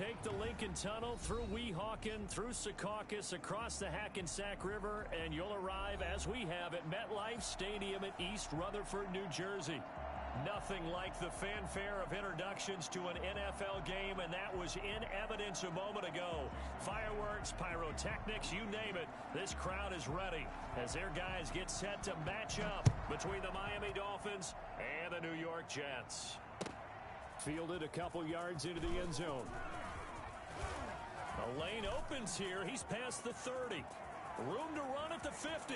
take the Lincoln Tunnel through Weehawken, through Secaucus, across the Hackensack River, and you'll arrive, as we have, at MetLife Stadium in East Rutherford, New Jersey. Nothing like the fanfare of introductions to an NFL game, and that was in evidence a moment ago. Fireworks, pyrotechnics, you name it. This crowd is ready as their guys get set to match up between the Miami Dolphins and the New York Jets. Fielded a couple yards into the end zone. A lane opens here. He's past the 30. Room to run at the 50.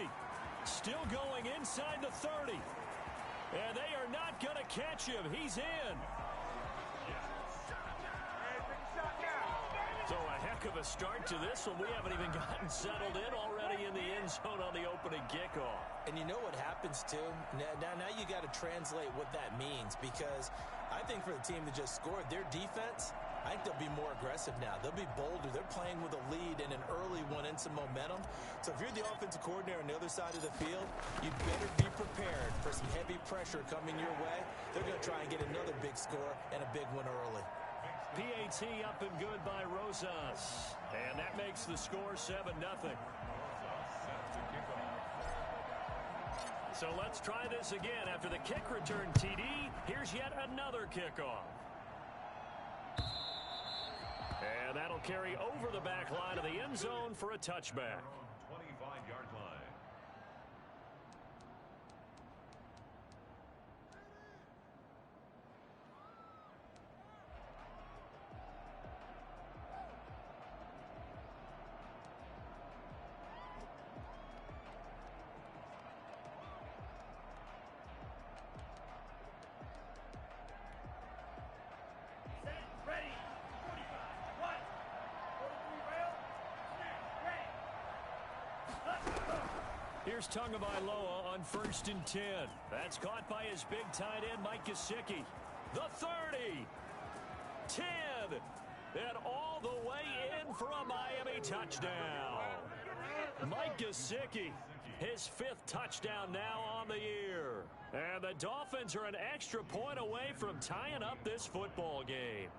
Still going inside the 30. And they are not going to catch him. He's in. So a heck of a start to this one. We haven't even gotten settled in already in the end zone on the opening kickoff. And you know what happens, too? Now you got to translate what that means, because I think for the team that just scored, their defense, I think they'll be more aggressive now. They'll be bolder. They're playing with a lead and an early one and some momentum. So if you're the offensive coordinator on the other side of the field, you better be prepared for some heavy pressure coming your way. They're going to try and get another big score and a big one early. PAT up and good by Rosas. And that makes the score 7-0. So let's try this again. After the kick return TD, here's yet another kickoff. And that'll carry over the back line of the end zone for a touchback. 25-yard line. Here's Tagovailoa on 1st and 10. That's caught by his big tight end, Mike Gesicki. The 30. 10. And all the way in for a Miami touchdown. Mike Gesicki, his 5th touchdown now on the year. And the Dolphins are an extra point away from tying up this football game.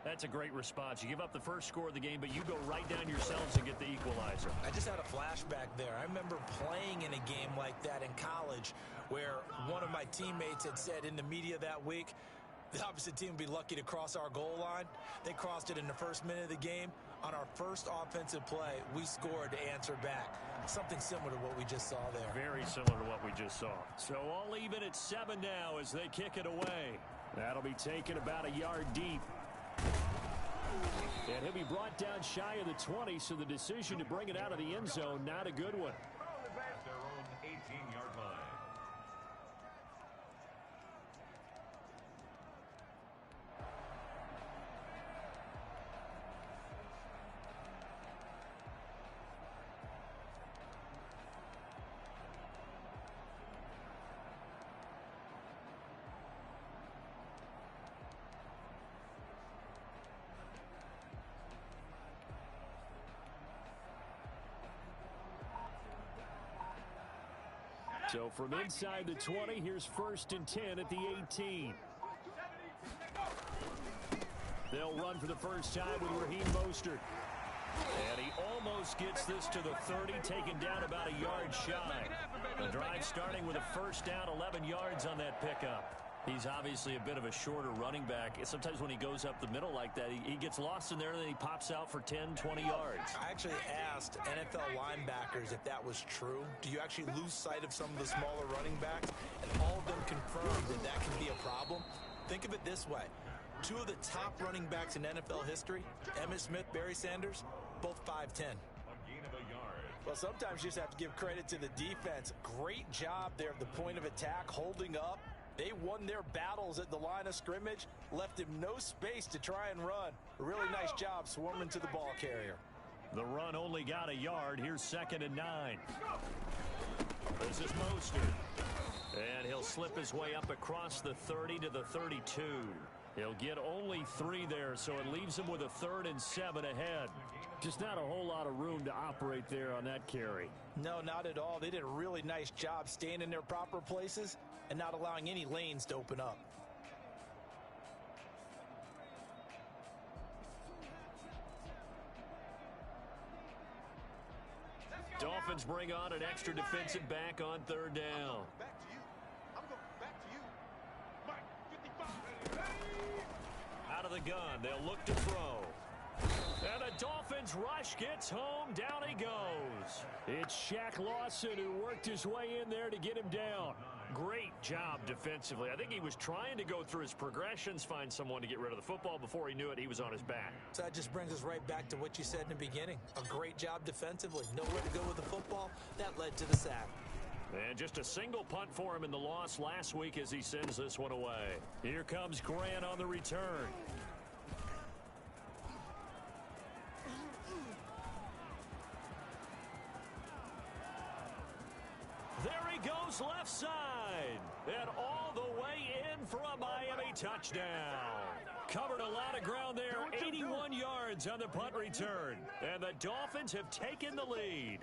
That's a great response. You give up the first score of the game, but you go right down yourselves and get the equalizer. I just had a flashback there. I remember playing in a game like that in college where one of my teammates had said in the media that week, the opposite team would be lucky to cross our goal line. They crossed it in the first minute of the game. On our first offensive play, we scored to answer back. Something similar to what we just saw there. Very similar to what we just saw. So all even at 7 now as they kick it away. That'll be taken about a yard deep. And he'll be brought down shy of the 20, so the decision to bring it out of the end zone, not a good one. At their own 18-yard line. So from inside the 20, here's 1st and 10 at the 18. They'll run for the first time with Raheem Mostert. And he almost gets this to the 30, taken down about a yard shy. The drive starting with a first down, 11 yards on that pickup. He's obviously a bit of a shorter running back. Sometimes when he goes up the middle like that, he gets lost in there, and then he pops out for 10, 20 yards. I actually asked NFL linebackers if that was true. Do you actually lose sight of some of the smaller running backs? And all of them confirmed that that can be a problem. Think of it this way. 2 of the top running backs in NFL history, Emmitt Smith, Barry Sanders, both 5'10". Well, sometimes you just have to give credit to the defense. Great job there at the point of attack, holding up. They won their battles at the line of scrimmage, left him no space to try and run. A really nice job swarming to the ball carrier. The run only got a yard. Here's 2nd and 9. This is Mostert. And he'll slip his way up across the 30 to the 32. He'll get only 3 there, so it leaves him with a 3rd and 7 ahead. Just not a whole lot of room to operate there on that carry. No, not at all. They did a really nice job staying in their proper places and not allowing any lanes to open up. Dolphins bring on an extra defensive back on third down. Out of the gun, they'll look to throw. And the Dolphins rush gets home. Down he goes. It's Shaq Lawson who worked his way in there to get him down. Great job defensively. I think he was trying to go through his progressions, find someone to get rid of the football. Before he knew it, he was on his back. So that just brings us right back to what you said in the beginning. A great job defensively. Nowhere to go with the football. That led to the sack. And just a single punt for him in the loss last week as he sends this one away. Here comes Grant on the return. There he goes left side. And all the way in for a Miami touchdown. Covered a lot of ground there. 81 yards on the punt return. And the Dolphins have taken the lead.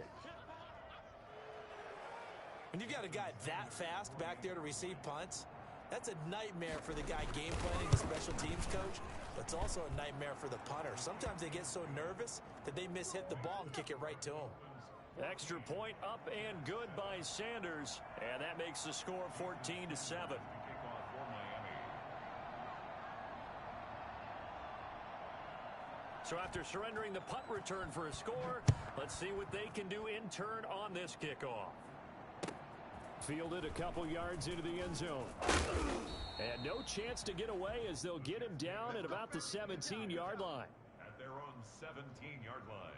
When you've got a guy that fast back there to receive punts, that's a nightmare for the guy game planning, the special teams coach. But it's also a nightmare for the punter. Sometimes they get so nervous that they mishit the ball and kick it right to him. Extra point up and good by Sanders. And that makes the score 14-7. So after surrendering the punt return for a score, let's see what they can do in turn on this kickoff. Fielded a couple yards into the end zone. And no chance to get away as they'll get him down at about the 17-yard line. At their own 17-yard line.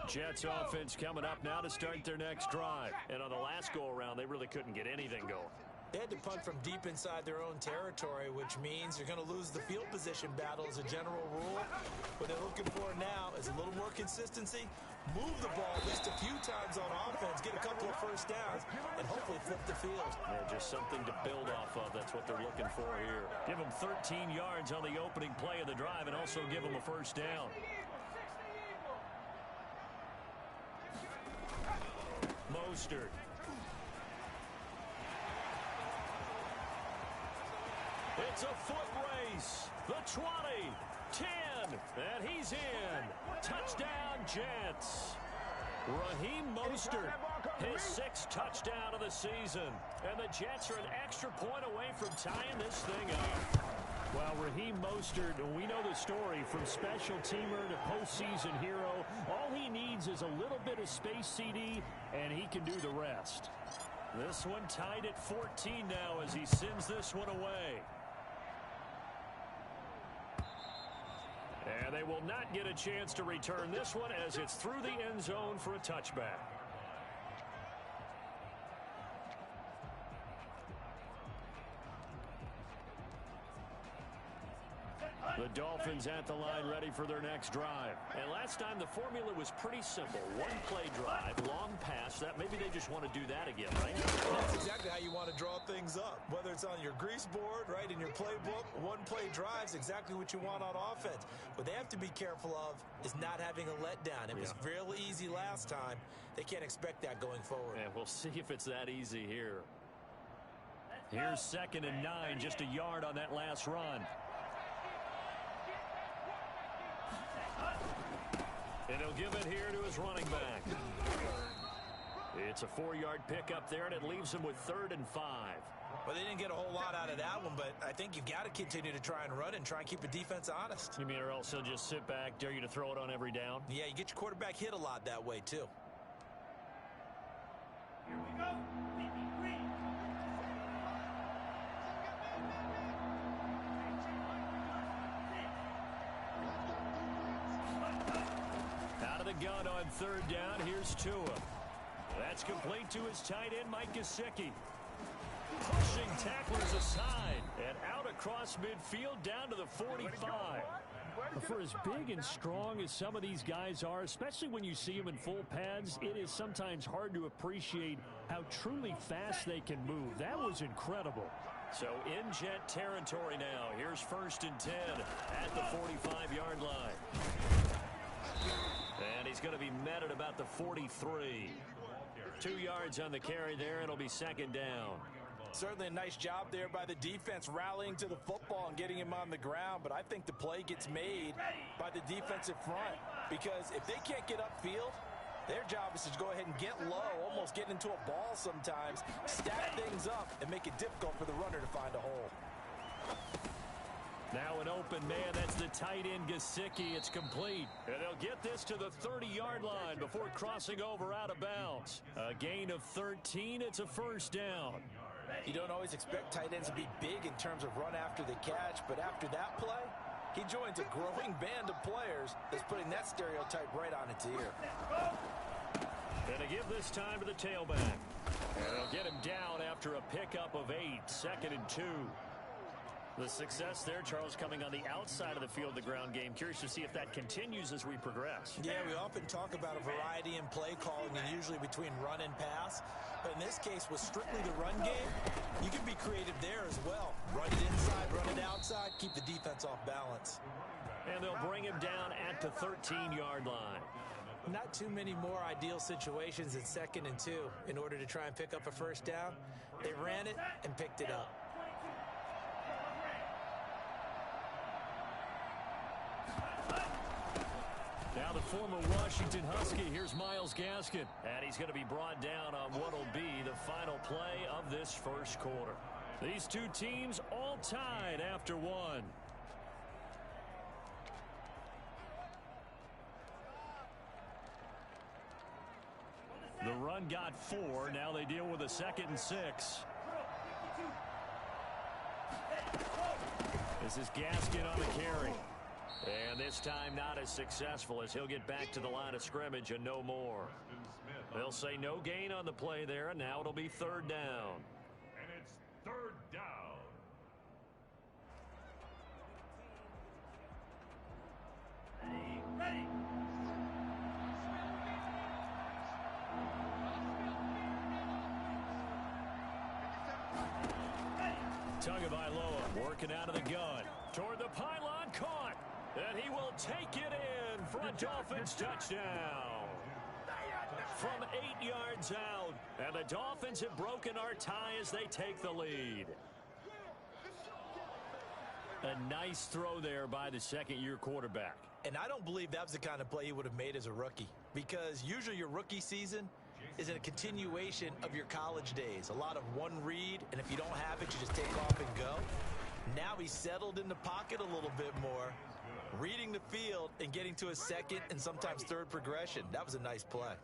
Jets offense coming up now to start their next drive. And on the last go-around, they really couldn't get anything going. They had to punt from deep inside their own territory, which means you're going to lose the field position battle as a general rule. What they're looking for now is a little more consistency, move the ball at least a few times on offense, get a couple of first downs, and hopefully flip the field. Yeah, just something to build off of. That's what they're looking for here. Give them 13 yards on the opening play of the drive and also give them a first down. Mostert. It's a foot race. The 20, 10, and he's in. Touchdown, Jets. Raheem Mostert, his 6th touchdown of the season. And the Jets are an extra point away from tying this thing up. Well, Raheem Mostert, we know the story, from special teamer to postseason hero. All he needs is a little bit of space, CD, and he can do the rest. This one tied at 14 now as he sends this one away. And they will not get a chance to return this one as it's through the end zone for a touchback. The Dolphins at the line ready for their next drive. And last time the formula was pretty simple. One play drive, long pass. That maybe they just want to do that again, right? That's exactly how you want to draw things up. Whether it's on your grease board, right, in your playbook, one play drive is exactly what you want on offense. What they have to be careful of is not having a letdown. It was real easy last time. They can't expect that going forward. And we'll see if it's that easy here. Here's 2nd and 9, just a yard on that last run. And he'll give it here to his running back. It's a 4-yard pickup there, and it leaves him with 3rd and 5. Well, they didn't get a whole lot out of that one, but I think you've got to continue to try and run and try and keep the defense honest. You mean or else he'll just sit back, dare you to throw it on every down? Yeah, you get your quarterback hit a lot that way, too. Here we go. Out of the gun on 3rd down, here's Tua. That's complete to his tight end, Mike Gesicki. Pushing tacklers aside and out across midfield down to the 45. For as big and strong as some of these guys are, especially when you see them in full pads, it is sometimes hard to appreciate how truly fast they can move. That was incredible. So in Jet territory now. Here's 1st and 10 at the 45-yard line. And he's going to be met at about the 43. 2 yards on the carry there. It'll be 2nd down. Certainly a nice job there by the defense rallying to the football and getting him on the ground, but I think the play gets made by the defensive front. Because if they can't get upfield, their job is to go ahead and get low, almost get into a ball sometimes, stack things up, and make it difficult for the runner to find a hole. Now an open man, that's the tight end Gesicki. It's complete. And they'll get this to the 30-yard line before crossing over out of bounds. A gain of 13, it's a first down. You don't always expect tight ends to be big in terms of run after the catch, but after that play, he joins a growing band of players that's putting that stereotype right on its ear. And they give this time to the tailback. And they'll get him down after a pickup of 8, 2nd and 2. The success there, Charles, coming on the outside of the field, the ground game. Curious to see if that continues as we progress. Yeah, we often talk about a variety in play calling, and usually between run and pass. But in this case, with strictly the run game, you can be creative there as well. Run it inside, run it outside, keep the defense off balance. And they'll bring him down at the 13-yard line. Not too many more ideal situations at 2nd and 2 in order to try and pick up a first down. They ran it and picked it up. Now the former Washington Husky, here's Myles Gaskin. And he's going to be brought down on what will be the final play of this first quarter. These two teams all tied after one. The run got 4. Now they deal with a 2nd and 6. This is Gaskin on the carry. And this time not as successful as he'll get back to the line of scrimmage and no more. They'll say no gain on the play there, and now it'll be 3rd down. And it's 3rd down. Ready. Tagovailoa working out of the gun. Toward the pylon, caught. And he will take it in for a Dolphins touchdown. From 8 yards out. And the Dolphins have broken our tie as they take the lead. A nice throw there by the second-year quarterback. And I don't believe that was the kind of play he would have made as a rookie. Because usually your rookie season is a continuation of your college days. A lot of one read, and if you don't have it, you just take off and go. Now he's settled in the pocket a little bit more, reading the field and getting to a 2nd and sometimes 3rd progression. That was a nice play.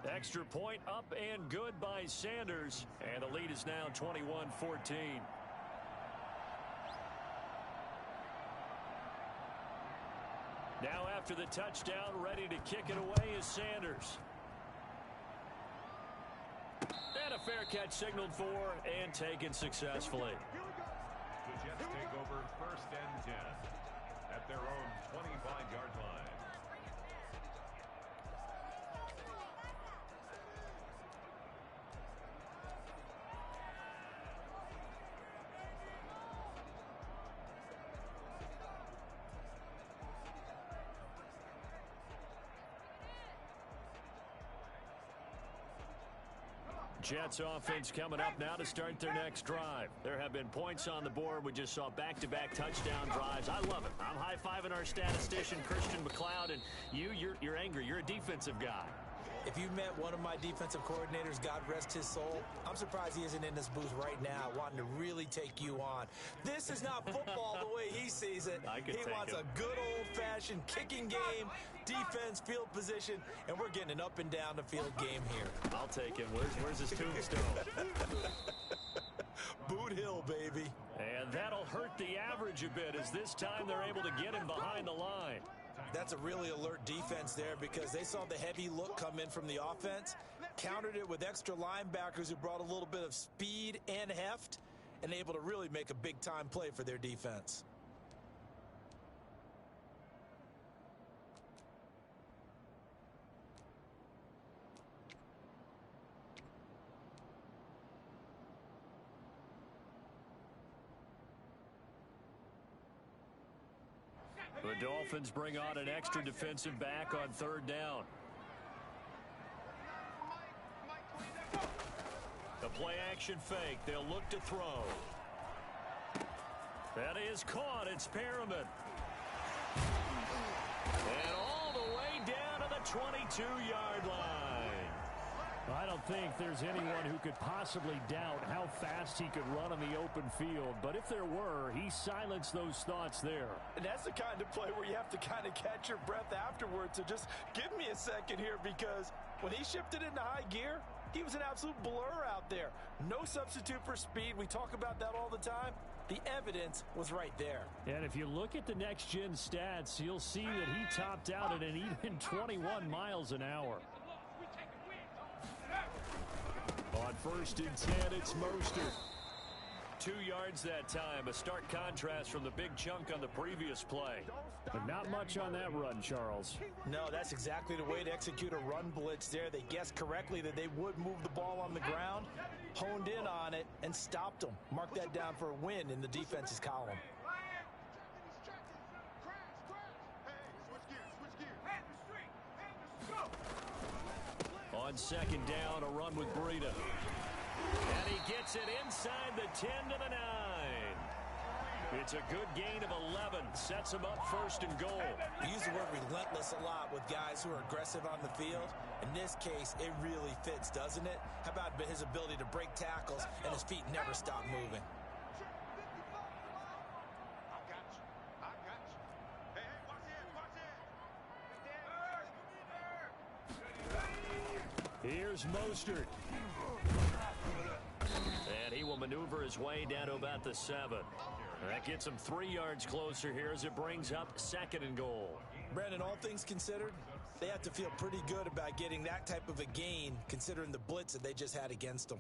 Extra point up and good by Sanders. And the lead is now 21-14. Now after the touchdown, ready to kick it away is Sanders. And a fair catch signaled for and taken successfully. The Jets take over 1st and 10 at their own 25-yard line. Jets offense coming up now to start their next drive. There have been points on the board. We just saw back-to-back touchdown drives. I love it. I'm high-fiving our statistician, Christian McLeod, and you're angry. You're a defensive guy. If you met one of my defensive coordinators, God rest his soul, I'm surprised he isn't in this booth right now wanting to really take you on. This is not football the way he sees it. He wants a good old-fashioned kicking game, defense, field position, and we're getting an up-and-down-the-field game here. I'll take him. Where's his tombstone? Boot Hill, baby. And that'll hurt the average a bit as this time they're able to get him behind the line. That's a really alert defense there because they saw the heavy look come in from the offense, countered it with extra linebackers who brought a little bit of speed and heft, and able to really make a big-time play for their defense. The Dolphins bring on an extra defensive back on 3rd down. The play action fake. They'll look to throw. That is caught. It's Perriman. And all the way 22-yard line. I don't think there's anyone who could possibly doubt how fast he could run on the open field. But if there were, he silenced those thoughts there. And that's the kind of play where you have to kind of catch your breath afterwards. So just give me a second here, because when he shifted into high gear, he was an absolute blur out there. No substitute for speed. We talk about that all the time. The evidence was right there. And if you look at the next-gen stats, you'll see that he topped out at an even 21 miles an hour. On 1st and 10, it's Mostert. 2 yards that time. A stark contrast from the big chunk on the previous play. But not much on that run, Charles. No, that's exactly the way to execute a run blitz there. They guessed correctly that they would move the ball on the ground, honed in on it, and stopped them. Mark that down for a win in the defense's column. On 2nd down, a run with Breida. And he gets it inside the 10 to the 9. It's a good gain of 11. Sets him up 1st and goal. We use the word relentless a lot with guys who are aggressive on the field. In this case, it really fits, doesn't it? How about his ability to break tackles and his feet never stop moving? Here's Mostert. And he will maneuver his way down to about the 7. That gets him 3 yards closer here as it brings up 2nd and goal. Brandon, all things considered, they have to feel pretty good about getting that type of a gain, considering the blitz that they just had against them.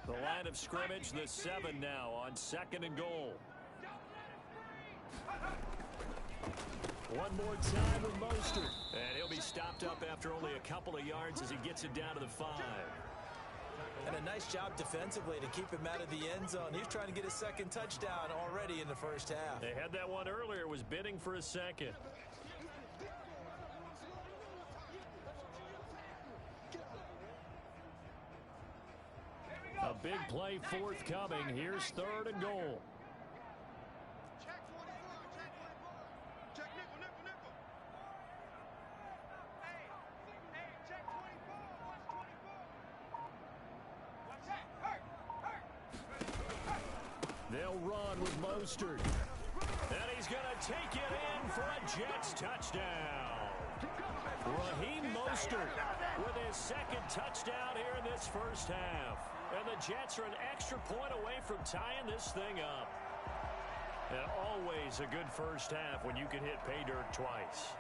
The line of scrimmage, the 7 now on 2nd and goal. One more time with Mostert. And he'll be stopped up after only a couple of yards as he gets it down to the 5. And a nice job defensively to keep him out of the end zone. He's trying to get his 2nd touchdown already in the 1st half. They had that one earlier, was bidding for a 2nd. A big play forthcoming. Here's 3rd and goal. They'll run with Mostert. And he's going to take it in for a Jets touchdown. Raheem Mostert with his 2nd touchdown here in this 1st half. And the Jets are an extra point away from tying this thing up. And always a good 1st half when you can hit pay dirt twice.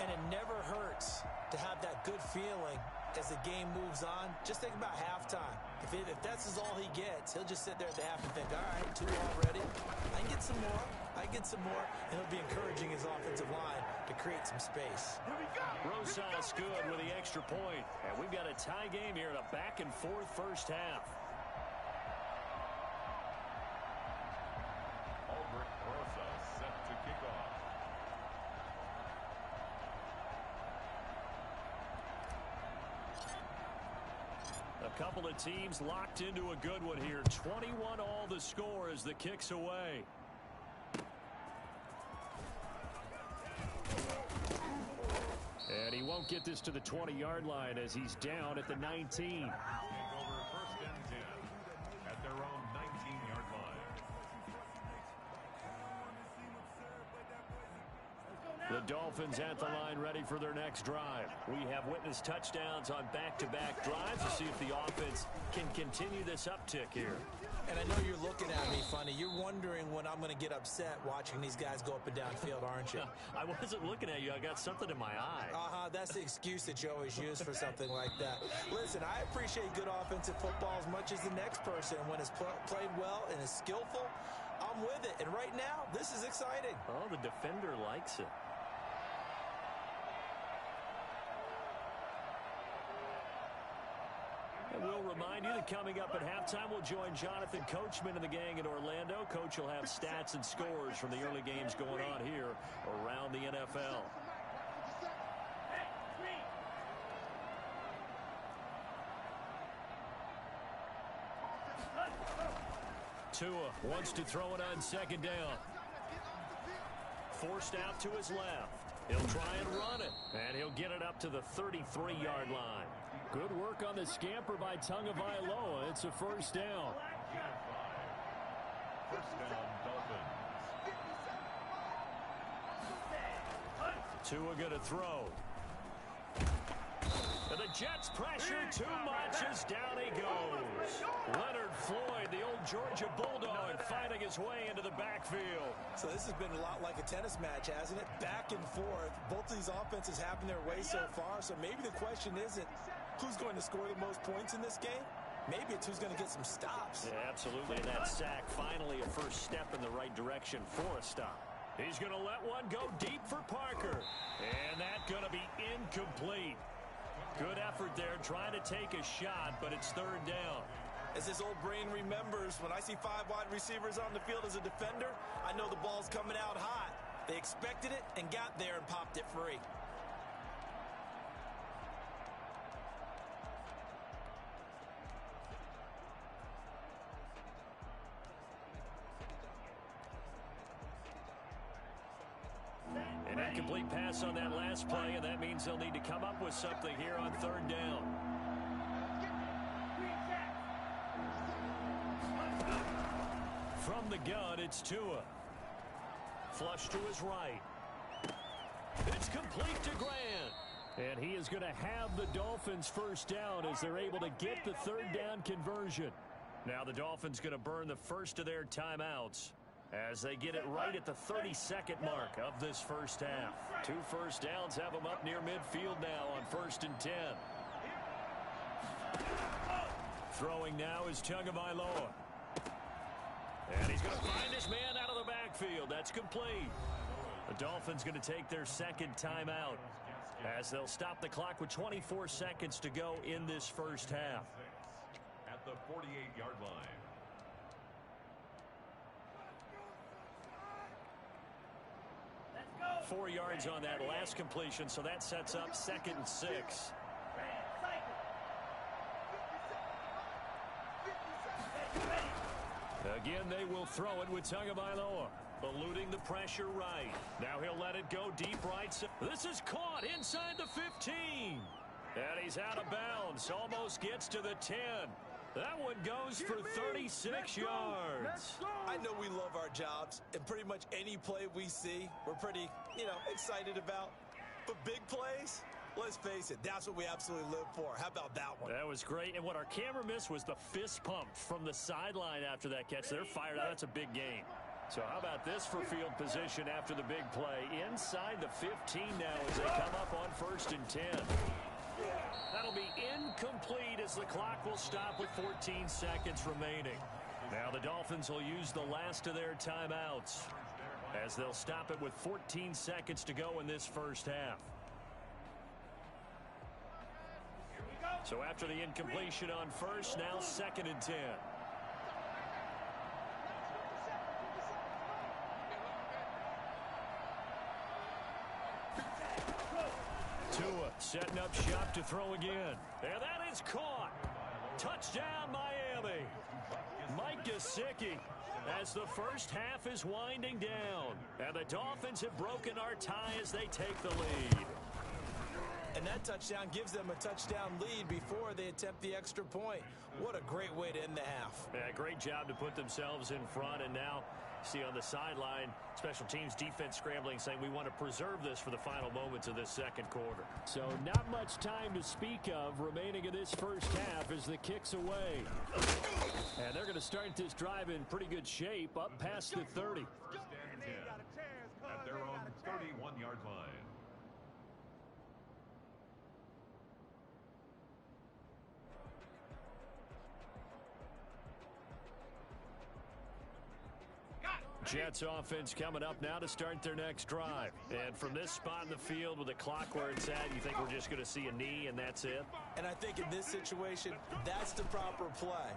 And it never hurts to have that good feeling as the game moves on. Just think about halftime. If that's all he gets, he'll just sit there at the half and think, all right, 2 already. I can get some more. I can get some more. And he'll be encouraging his offensive line to create some space. Rosas good with the extra point. And we've got a tie game here in a back-and-forth 1st half. Albert Rosas set to kick off. A couple of teams locked into a good one here. 21 all the score as the kick's away. And he won't get this to the 20-yard line as he's down at the 19. Take over 1st and 10 at their own 19-yard line. The Dolphins at the line ready for their next drive. We have witnessed touchdowns on back-to-back drives to see if the offense can continue this uptick here. And I know you're looking at me funny. You're wondering when I'm going to get upset watching these guys go up and down field, aren't you? I wasn't looking at you. I got something in my eye. That's the excuse that you always use for something like that. Listen, I appreciate good offensive football as much as the next person. When it's played well and is skillful, I'm with it. And right now, this is exciting. Oh, the defender likes it. And we'll remind you that coming up at halftime, we'll join Jonathan Coachman and the gang in Orlando. Coach will have stats and scores from the early games going on here around the NFL. Tua wants to throw it on 2nd down. forced out to his left. He'll try and run it, and he'll get it up to the 33-yard line. Good work on the scamper by Tagovailoa. It's a first down. First down, Dolphins. Tua going to throw. And the Jets pressure too much as down he goes. Leonard Floyd, the old Georgia Bulldog, fighting his way into the backfield. So this has been a lot like a tennis match, hasn't it? Back and forth. Both of these offenses having their way so far. So maybe the question isn't who's going to score the most points in this game. Maybe it's who's going to get some stops. Yeah, absolutely. And that sack, finally a first step in the right direction for a stop. He's going to let one go deep for Parker. And that's going to be incomplete. Good effort there, trying to take a shot, but it's third down. As his old brain remembers, when I see 5 wide receivers on the field as a defender, I know the ball's coming out hot. They expected it and got there and popped it free. An incomplete pass on that last play, and that means they'll need to come up with something here on third down. From the gun, it's Tua. Flush to his right. It's complete to Grant. And he is going to have the Dolphins first down as they're able to get the third down conversion. Now the Dolphins going to burn the first of their timeouts as they get it right at the 32nd mark of this first half. 2 first downs have them up near midfield now on 1st and 10. Throwing now is Tagovailoa. And he's going to find his man out of the backfield. That's complete. The Dolphins going to take their second timeout as they'll stop the clock with 24 seconds to go in this first half. At the 48-yard line. 4 yards on that last completion, so that sets up 2nd and 6. Again, they will throw it with Tagovailoa, eluding the pressure right. Now he'll let it go deep right. This is caught inside the 15. And he's out of bounds, almost gets to the 10. That one goes for 36 yards. I know we love our jobs, and pretty much any play we see, we're pretty, excited about. But big plays, let's face it, that's what we absolutely live for. How about that one? That was great, and what our camera missed was the fist pump from the sideline after that catch. They're fired out. That's a big game. So how about this for field position after the big play? Inside the 15 now as they come up on 1st and 10. That'll be incomplete as the clock will stop with 14 seconds remaining. Now the Dolphins will use the last of their timeouts as they'll stop it with 14 seconds to go in this first half. So after the incompletion on first, now 2nd and 10. Tua setting up shop to throw again. And that is caught. Touchdown, Miami. Mike Gesicki as the first half is winding down. And the Dolphins have broken our tie as they take the lead. And that touchdown gives them a touchdown lead before they attempt the extra point. What a great way to end the half. Yeah, great job to put themselves in front. And now, see on the sideline, special teams defense scrambling, saying we want to preserve this for the final moments of this second quarter. So not much time to speak of remaining in this first half as the kick's away. And they're going to start this drive in pretty good shape, up past the 30. First and 10 at their own 31-yard line. Jets offense coming up now to start their next drive. And from this spot in the field with the clock where it's at, you think we're just going to see a knee and that's it? And I think in this situation, that's the proper play.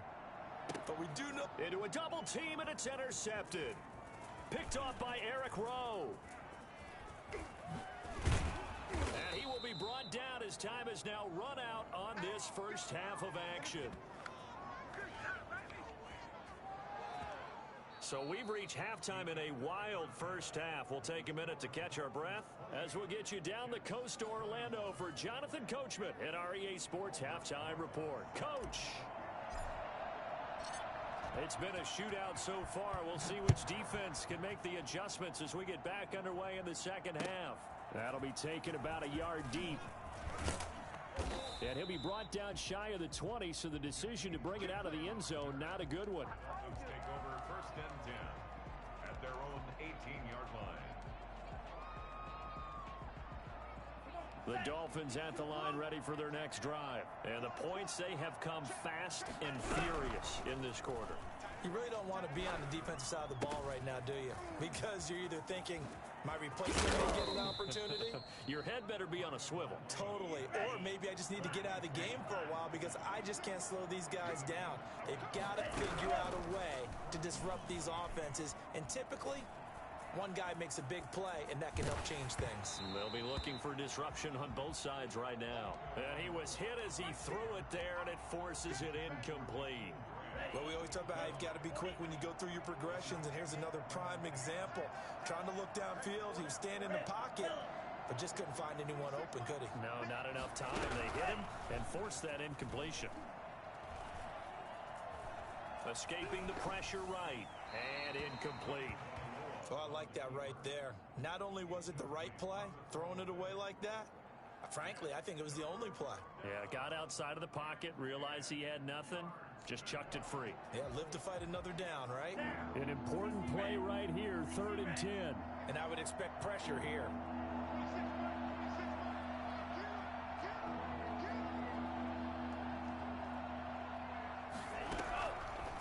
But we do know... Into a double team, and it's intercepted. Picked off by Eric Rowe. And he will be brought down as time has now run out on this first half of action. So we've reached halftime in a wild first half. We'll take a minute to catch our breath as we'll get you down the coast to Orlando for Jonathan Coachman at our EA Sports Halftime Report. Coach. It's been a shootout so far. We'll see which defense can make the adjustments as we get back underway in the second half. That'll be taken about a yard deep. And he'll be brought down shy of the 20, so the decision to bring it out of the end zone, not a good one. Take over first and 10 at their own 18-yard line. The Dolphins at the line ready for their next drive. And the points, they have come fast and furious in this quarter. You really don't want to be on the defensive side of the ball right now, do you? Because you're either thinking, my replacement may get an opportunity. Your head better be on a swivel. Totally. Or maybe I just need to get out of the game for a while because I just can't slow these guys down. They've got to figure out a way to disrupt these offenses. And typically, one guy makes a big play, and that can help change things. They'll be looking for disruption on both sides right now. And he was hit as he threw it there, and it forces it incomplete. Well, we always talk about how you've got to be quick when you go through your progressions, and here's another prime example. Trying to look downfield, he was standing in the pocket, but just couldn't find anyone open, could he? No, not enough time. They hit him and forced that incompletion. Escaping the pressure right, and incomplete. Oh, I like that right there. Not only was it the right play, throwing it away like that, frankly, I think it was the only play. Yeah, got outside of the pocket, realized he had nothing, just chucked it free. Yeah, live to fight another down, right? An important play right here, 3rd and 10. And I would expect pressure here.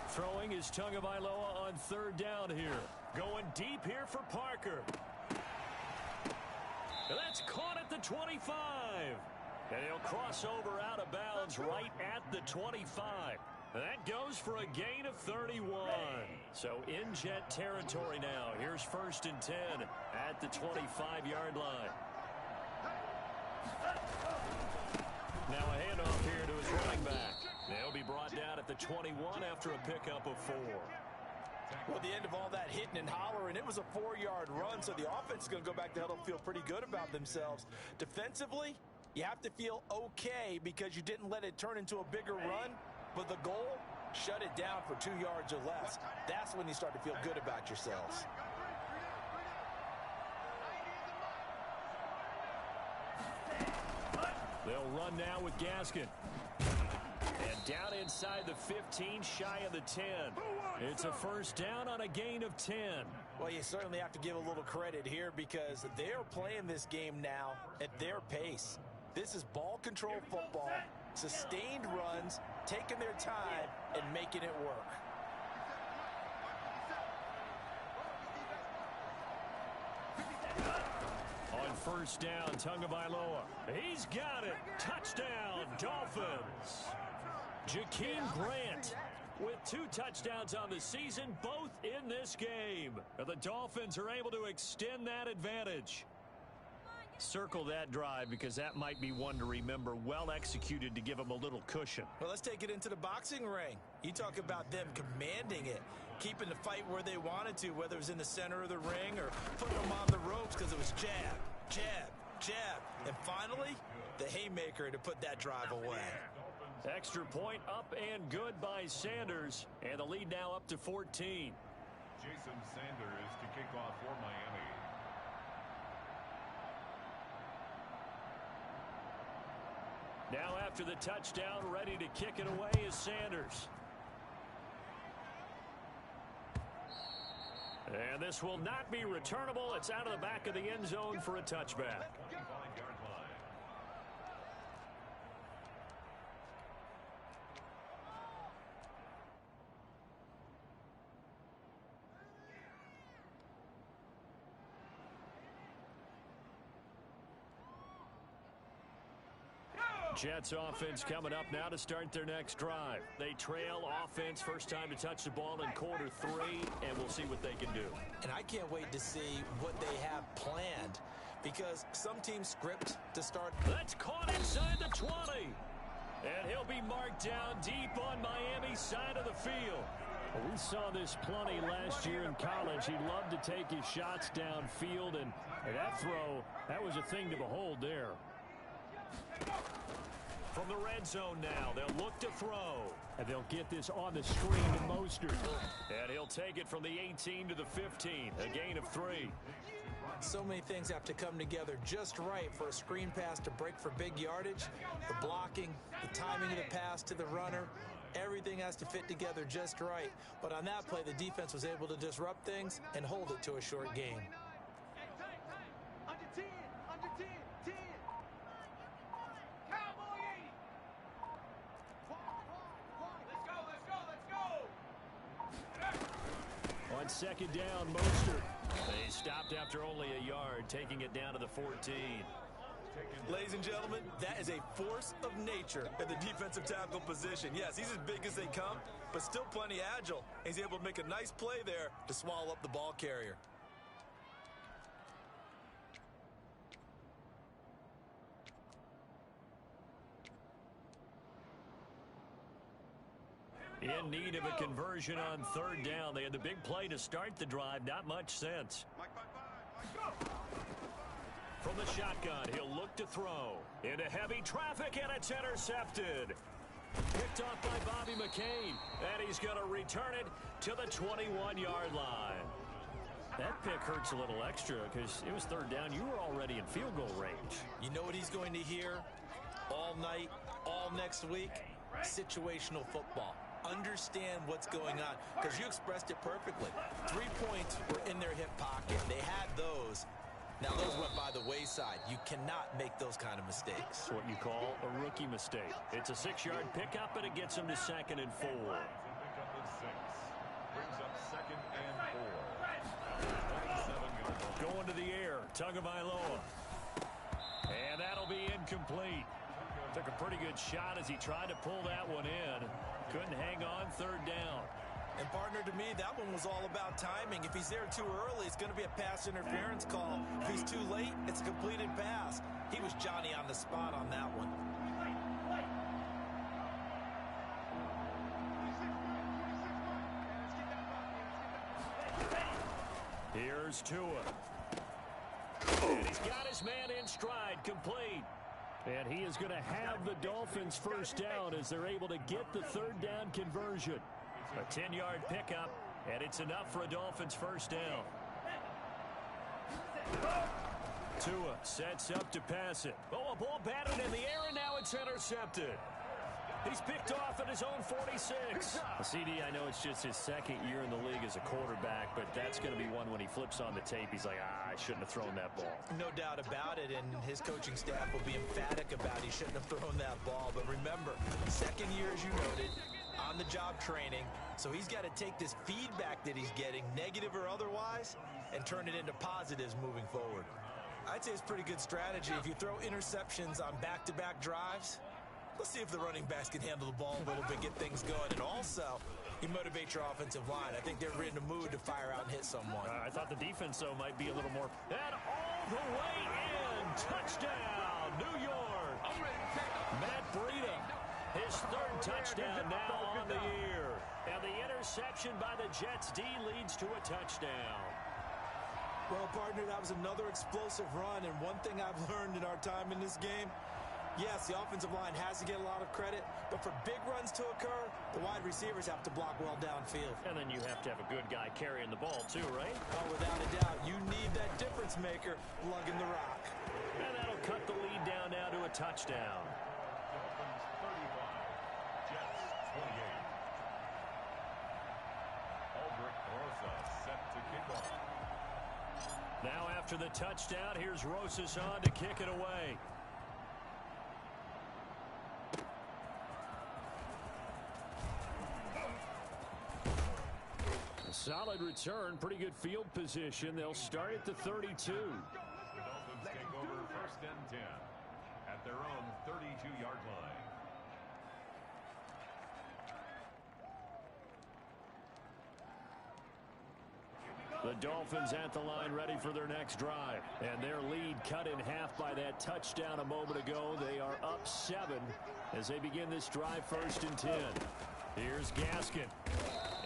Throwing is Tagovailoa on 3rd down here. Going deep here for Parker. That's caught at the 25. And he'll cross over out of bounds right at the 25. That goes for a gain of 31. So in Jet territory now. Here's 1st and 10 at the 25-yard line. Now a handoff here to his running back. They'll be brought down at the 21 after a pickup of 4. Well, at the end of all that hitting and hollering, it was a 4-yard run, so the offense is going to go back to huddle and feel pretty good about themselves. Defensively, you have to feel okay because you didn't let it turn into a bigger run, but the goal, shut it down for 2 yards or less. That's when you start to feel good about yourselves. They'll run now with Gaskin. And down inside the 15, shy of the 10. It's a 1st down on a gain of 10. Well, you certainly have to give a little credit here because they're playing this game now at their pace. This is ball control football, sustained runs, taking their time, and making it work. On 1st down, Tagovailoa. He's got it. Touchdown, Dolphins. Jakeem Grant with 2 touchdowns on the season, both in this game. The Dolphins are able to extend that advantage. Circle that drive because that might be one to remember. Well executed to give them a little cushion. Well, let's take it into the boxing ring. You talk about them commanding it, keeping the fight where they wanted to, whether it was in the center of the ring or putting them on the ropes because it was jab, jab, jab. And finally, the haymaker to put that drive away. Extra point up and good by Sanders. And the lead now up to 14. Jason Sanders to kick off for Miami. Now after the touchdown, ready to kick it away is Sanders. And this will not be returnable. It's out of the back of the end zone for a touchback. Jets offense coming up now to start their next drive. They trail offense, first time to touch the ball in quarter 3, and we'll see what they can do. And I can't wait to see what they have planned because some teams script to start. That's caught inside the 20. And he'll be marked down deep on Miami's side of the field. Well, we saw this plenty last year in college. He loved to take his shots downfield, and that throw, that was a thing to behold there. From the red zone now, they'll look to throw. And they'll get this on the screen to Mostert. And he'll take it from the 18 to the 15, a gain of 3. So many things have to come together just right for a screen pass to break for big yardage. The blocking, the timing of the pass to the runner, everything has to fit together just right. But on that play, the defense was able to disrupt things and hold it to a short gain. On second down, Mostert. They stopped after only a yard, taking it down to the 14. Ladies and gentlemen, that is a force of nature at the defensive tackle position. Yes, he's as big as they come, but still plenty agile. He's able to make a nice play there to swallow up the ball carrier. In need of a conversion on third down. They had the big play to start the drive. Not much sense. From the shotgun, he'll look to throw. Into heavy traffic, and it's intercepted. Picked off by Bobby McCain. And he's going to return it to the 21-yard line. That pick hurts a little extra because it was third down. You were already in field goal range. You know what he's going to hear all night, all next week? Situational football. Understand what's going on, because you expressed it perfectly. 3 points were in their hip pocket. They had those. Now those went by the wayside. You cannot make those kind of mistakes. It's what you call a rookie mistake. It's a 6-yard pickup, and it gets him to 2nd and 4. Brings up 2nd and 4. Going to the air, Tagovailoa. And that'll be incomplete. Took a pretty good shot as he tried to pull that one in. Couldn't hang on third down. And partner, to me, that one was all about timing. If he's there too early, it's going to be a pass interference call. If he's too late, it's a completed pass. He was Johnny on the spot on that one. Here's Tua. And he's got his man in stride, complete. And he is going to have the Dolphins first down as they're able to get the third down conversion. A 10-yard pickup, and it's enough for a Dolphins first down. Tua sets up to pass it. Oh, a ball batted in the air, and now it's intercepted. He's picked off at his own 46. CD, I know it's just his 2nd year in the league as a quarterback, but that's going to be one when he flips on the tape. He's like, I shouldn't have thrown that ball. No doubt about it, and his coaching staff will be emphatic about he shouldn't have thrown that ball. But remember, 2nd year, as you noted, on-the-job training, so he's got to take this feedback that he's getting, negative or otherwise, and turn it into positives moving forward. I'd say it's pretty good strategy. If you throw interceptions on back-to-back drives, let's see if the running backs can handle the ball a little bit, get things going. And also, you motivate your offensive line. I think they're in a mood to fire out and hit someone. I thought the defense, though, might be a little more. And all the way in. Touchdown, New York. Matt Breida, his 3rd touchdown now on the year. And the interception by the Jets D leads to a touchdown. Well, partner, that was another explosive run. And one thing I've learned in our time in this game, yes, the offensive line has to get a lot of credit, but for big runs to occur, the wide receivers have to block well downfield. And then you have to have a good guy carrying the ball, too, right? Oh, without a doubt. You need that difference maker lugging the rock. And that'll cut the lead down now to a touchdown. Dolphins 35, Jets 28. Aldrich Rosa set to kick off. Now after the touchdown, here's Rosas on to kick it away. A solid return, pretty good field position. They'll start at the 32. The Dolphins take over 1st and 10 at their own 32-yard line. The Dolphins at the line ready for their next drive. And their lead cut in half by that touchdown a moment ago. They are up 7 as they begin this drive 1st and 10. Here's Gaskin.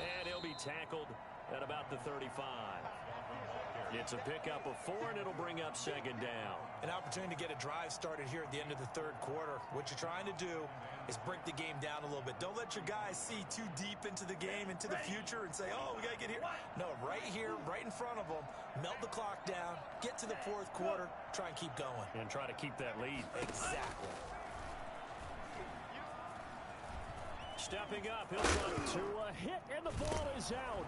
And he'll be tackled at about the 35. It's a pickup of 4, and it'll bring up second down. An opportunity to get a drive started here at the end of the third quarter. What you're trying to do is break the game down a little bit. Don't let your guys see too deep into the game, into the future, and say, oh, we got to get here. No, right here, right in front of them, melt the clock down, get to the fourth quarter, try and keep going. And try to keep that lead. Exactly. Stepping up, he'll run to a hit, and the ball is out.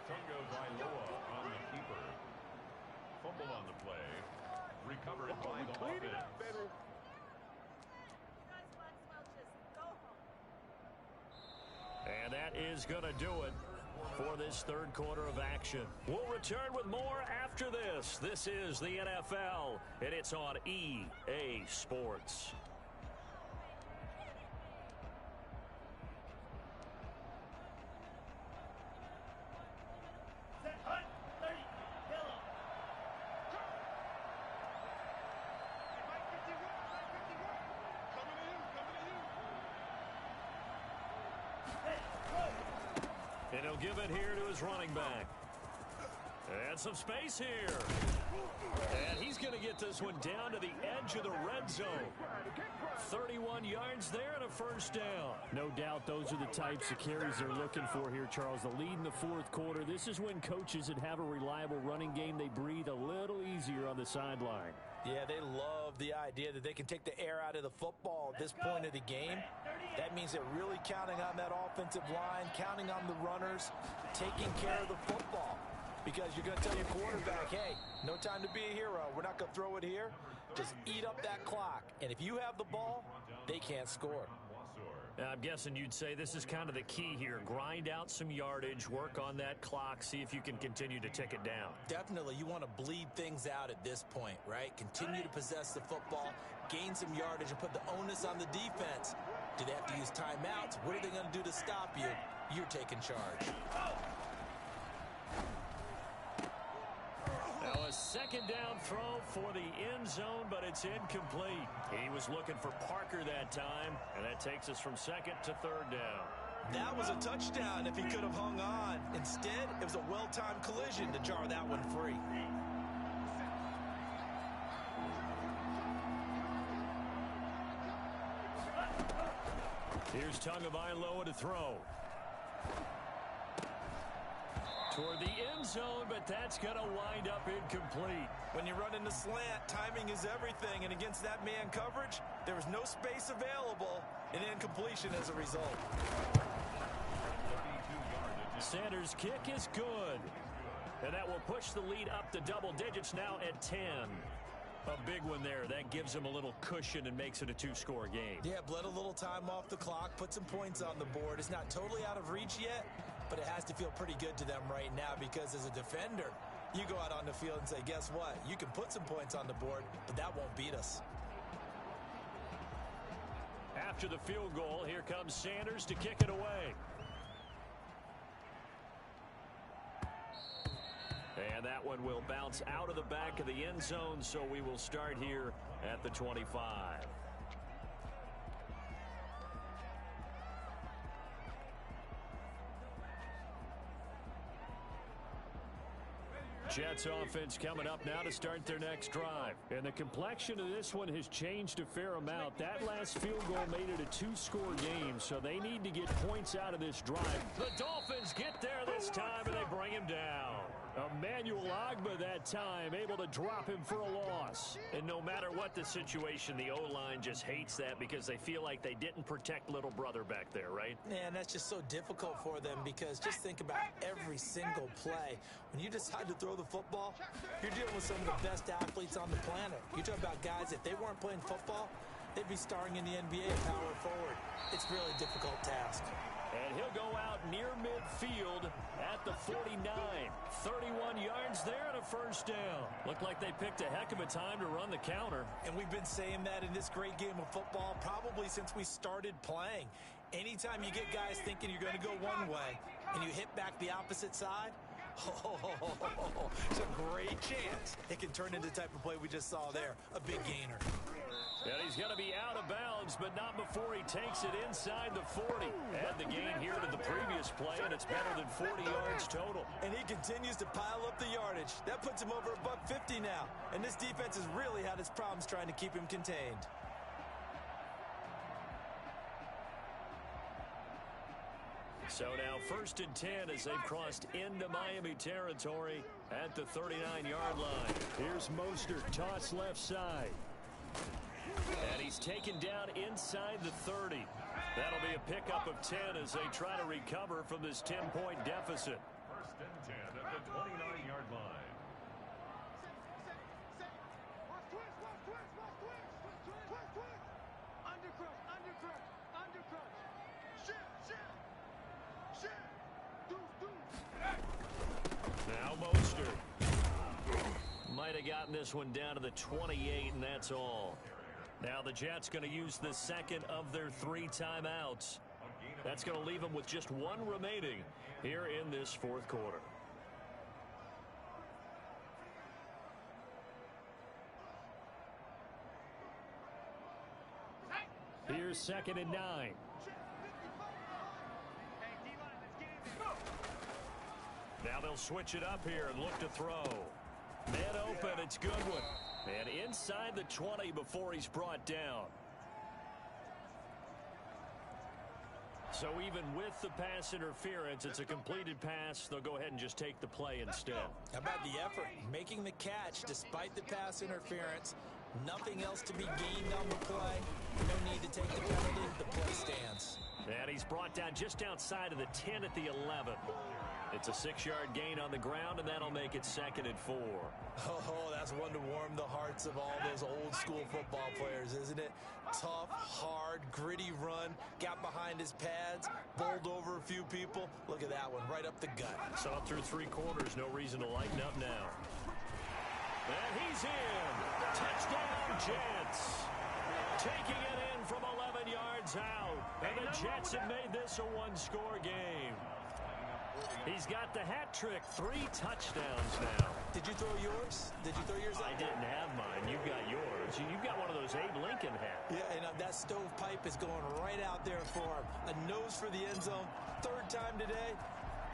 Tungo Vailoa on the keeper. Fumble on the play. Recovered by the offense. And that is going to do it for this third quarter of action. We'll return with more after this. This is the NFL, and it's on EA Sports. And he'll give it here to his running back. And some space here. And he's going to get this one down to the edge of the red zone. 31 yards there and a first down. No doubt those are the types of carries they're looking for here, Charles. The lead in the fourth quarter. This is when coaches that have a reliable running game, they breathe a little easier on the sideline. Yeah, they love the idea that they can take the air out of the football at this point of the game. That means they're really counting on that offensive line, counting on the runners, taking care of the football. Because you're going to tell your quarterback, hey, no time to be a hero. We're not going to throw it here. Just eat up that clock. And if you have the ball, they can't score. I'm guessing you'd say this is kind of the key here. Grind out some yardage, work on that clock, see if you can continue to tick it down. Definitely, you want to bleed things out at this point, right? Continue to possess the football, gain some yardage, and put the onus on the defense. Do they have to use timeouts? What are they going to do to stop you? You're taking charge. Now a second down throw for the end zone, but it's incomplete. He was looking for Parker that time, and that takes us from second to third down. That was a touchdown if he could have hung on. Instead, it was a well-timed collision to jar that one free. Here's Tagovailoa to throw. Toward the end zone, but that's going to wind up incomplete. When you run into slant, timing is everything, and against that man coverage, there was no space available, and incompletion as a result. Sanders' kick is good, and that will push the lead up to double digits now at 10. A big one there. That gives them a little cushion and makes it a two-score game. Yeah, bled a little time off the clock, put some points on the board. It's not totally out of reach yet, but it has to feel pretty good to them right now because as a defender, you go out on the field and say, guess what? You can put some points on the board, but that won't beat us. After the field goal, here comes Sanders to kick it away. And that one will bounce out of the back of the end zone, so we will start here at the 25. Jets offense coming up now to start their next drive. And the complexion of this one has changed a fair amount. That last field goal made it a two-score game, so they need to get points out of this drive. The Dolphins get there this time, and they bring him down. Emmanuel Ogbah that time able to drop him for a loss. And no matter what the situation, the O-line just hates that because they feel like they didn't protect little brother back there, right? Man, that's just so difficult for them because just think about every single play. When you decide to throw the football, you're dealing with some of the best athletes on the planet. You're talking about guys, if they weren't playing football, they'd be starring in the NBA at power forward. It's a really difficult task. And he'll go out near midfield at the 49. 31 yards there and a first down. Looked like they picked a heck of a time to run the counter. And we've been saying that in this great game of football probably since we started playing. Anytime you get guys thinking you're going to go one way and you hit back the opposite side, it's a great chance it can turn into the type of play we just saw there, a big gainer. And he's going to be out of bounds, but not before he takes it inside the 40. Add the gain here to the previous play, and it's better than 40 yards total. And he continues to pile up the yardage. That puts him over $150 now. And this defense has really had its problems trying to keep him contained. So now 1st and 10 as they've crossed into Miami territory at the 39-yard line. Here's Mostert, toss left side. And he's taken down inside the 30. That'll be a pickup of 10 as they try to recover from this 10-point deficit. 1st and 10 at the 29-yard line. Now Mostert. Might have gotten this one down to the 28, and that's all. Now the Jets going to use the second of their 3 timeouts. That's going to leave them with just 1 remaining here in this 4th quarter. Here's 2nd and 9. Now they'll switch it up here and look to throw. Man open, it's Goodwin. And inside the 20 before he's brought down. So even with the pass interference, it's a completed pass. They'll go ahead and just take the play instead. How about the effort? Making the catch despite the pass interference. Nothing else to be gained on the play. No need to take the penalty. The play stands. And he's brought down just outside of the 10 at the 11. It's a 6-yard gain on the ground, and that'll make it 2nd and 4. Oh, that's one to warm the hearts of all those old-school football players, isn't it? Tough, hard, gritty run, got behind his pads, bowled over a few people. Look at that one, right up the gut. So up through 3 quarters, no reason to lighten up now. And he's in. Touchdown, Jets. Taking it in from 11 yards out. And the Jets have made this a 1-score game. He's got the hat trick, 3 touchdowns now. Did you throw yours? Did you throw yours? I didn't have mine. You got yours. You've got one of those Abe Lincoln hats. Yeah, and that stovepipe is going right out there for him. A nose for the end zone. 3rd time today.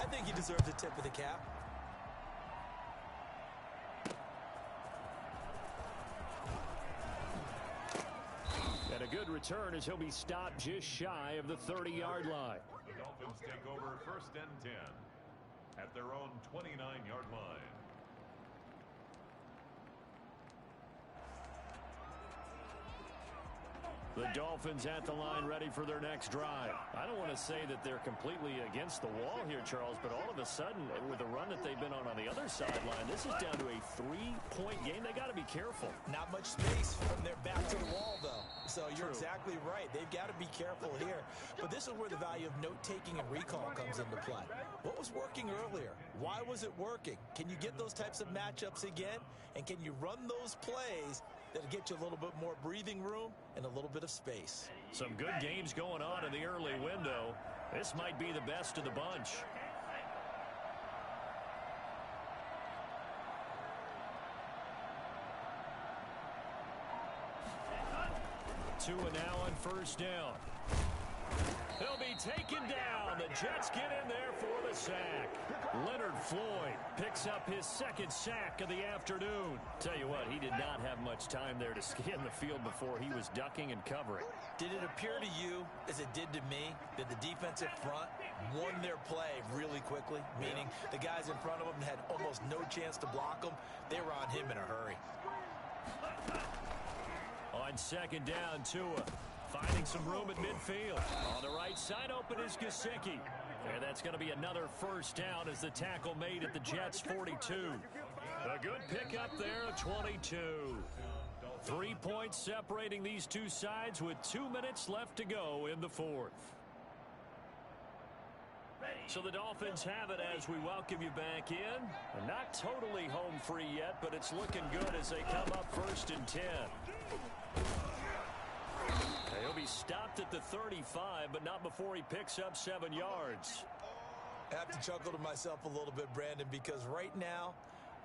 I think he deserves a tip of the cap. And a good return as he'll be stopped just shy of the 30-yard line. The Dolphins take over 1st and 10 at their own 29-yard line. The Dolphins at the line ready for their next drive. I don't want to say that they're completely against the wall here, Charles, but all of a sudden, with the run that they've been on the other sideline, this is down to a 3-point game. They got to be careful. Not much space from their back to the wall, though. So you're exactly right. They've got to be careful here. But this is where the value of note-taking and recall comes into play. What was working earlier? Why was it working? Can you get those types of matchups again? And can you run those plays that'll get you a little bit more breathing room and a little bit of space? Some good games going on in the early window. This might be the best of the bunch. Tua now on 1st down. He'll be taken down. The Jets get in there for the sack. Leonard Floyd picks up his 2nd sack of the afternoon. Tell you what, he did not have much time there to scan the field before he was ducking and covering. Did it appear to you, as it did to me, that the defensive front won their play really quickly? Meaning the guys in front of them had almost no chance to block them. They were on him in a hurry. On 2nd down, Tua finding some room at midfield. On the right side open is Gesicki. And that's going to be another 1st down as the tackle made at the Jets' 42. A good pickup there, 22. 3 points separating these two sides with 2 minutes left to go in the 4th. So the Dolphins have it as we welcome you back in. Not totally home free yet, but it's looking good as they come up 1st and 10. He'll be stopped at the 35, but not before he picks up 7 yards. I have to chuckle to myself a little bit, Brandon, because right now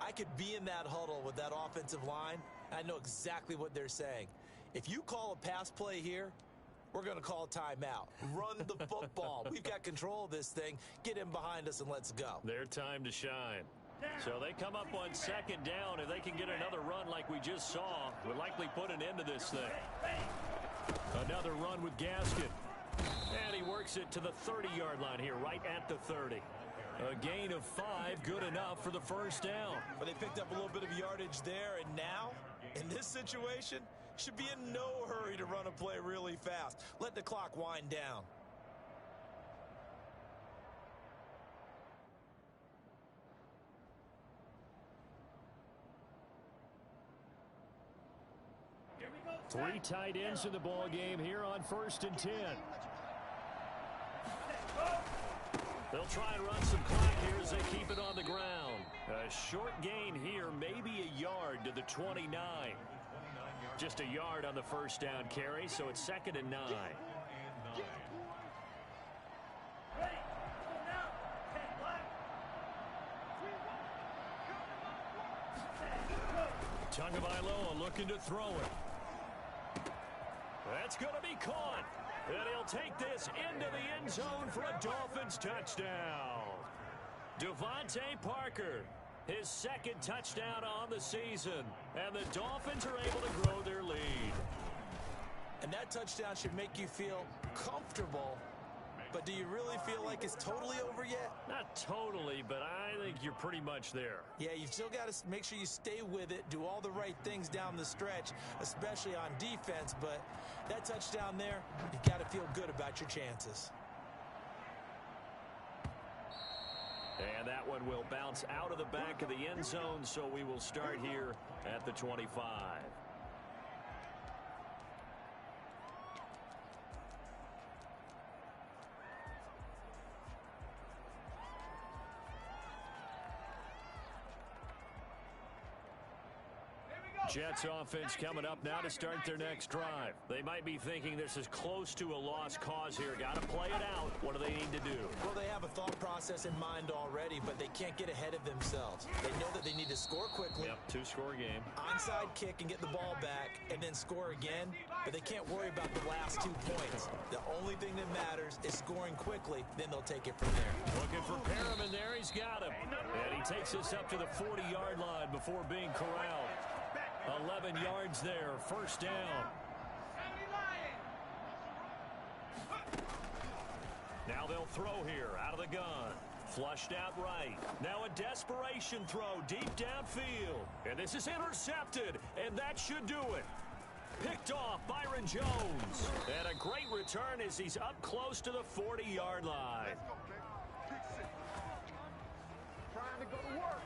I could be in that huddle with that offensive line. I know exactly what they're saying. If you call a pass play here, we're going to call timeout. Run the football. We've got control of this thing. Get him behind us and let's go. Their time to shine. So they come up on second down. If they can get another run like we just saw, would likely put an end to this thing. Another run with Gaskin. And he works it to the 30-yard line here, right at the 30. A gain of 5, good enough for the first down. But they picked up a little bit of yardage there, and now, in this situation, should be in no hurry to run a play really fast. Let the clock wind down. Three tight ends in the ball game here on 1st and 10. They'll try and run some clock here as they keep it on the ground. A short gain here, maybe a yard to the 29. Just a yard on the first down carry, so it's 2nd and 9. Tagovailoa looking to throw it. That's going to be caught. And he'll take this into the end zone for a Dolphins touchdown. Devontae Parker, his 2nd touchdown on the season. And the Dolphins are able to grow their lead. And that touchdown should make you feel comfortable. But do you really feel like it's totally over yet? Not totally, but I think you're pretty much there. Yeah, you've still got to make sure you stay with it, do all the right things down the stretch, especially on defense. But that touchdown there, you've got to feel good about your chances. And that one will bounce out of the back of the end zone, so we will start here at the 25. Jets offense coming up now to start their next drive. They might be thinking this is close to a lost cause here. Got to play it out. What do they need to do? Well, they have a thought process in mind already, but they can't get ahead of themselves. They know that they need to score quickly. Yep, 2-score game. Onside kick and get the ball back and then score again, but they can't worry about the last 2 points. The only thing that matters is scoring quickly, then they'll take it from there. Looking for Perriman there. He's got him. And he takes us up to the 40-yard line before being corralled. 11 yards there, first down. Now they'll throw here out of the gun. Flushed out right. Now a desperation throw deep downfield. And this is intercepted, and that should do it. Picked off Byron Jones. And a great return as he's up close to the 40-yard line. Trying to go to work.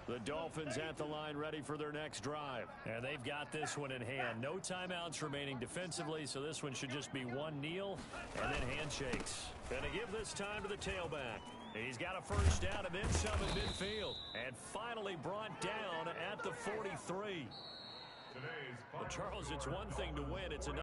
The Dolphins at the line ready for their next drive. And they've got this one in hand. No timeouts remaining defensively, so this one should just be one kneel and then handshakes. Gonna give this time to the tailback. He's got a first down and then some at midfield. And finally brought down at the 43. Well, Charles, it's one thing to win. It's another.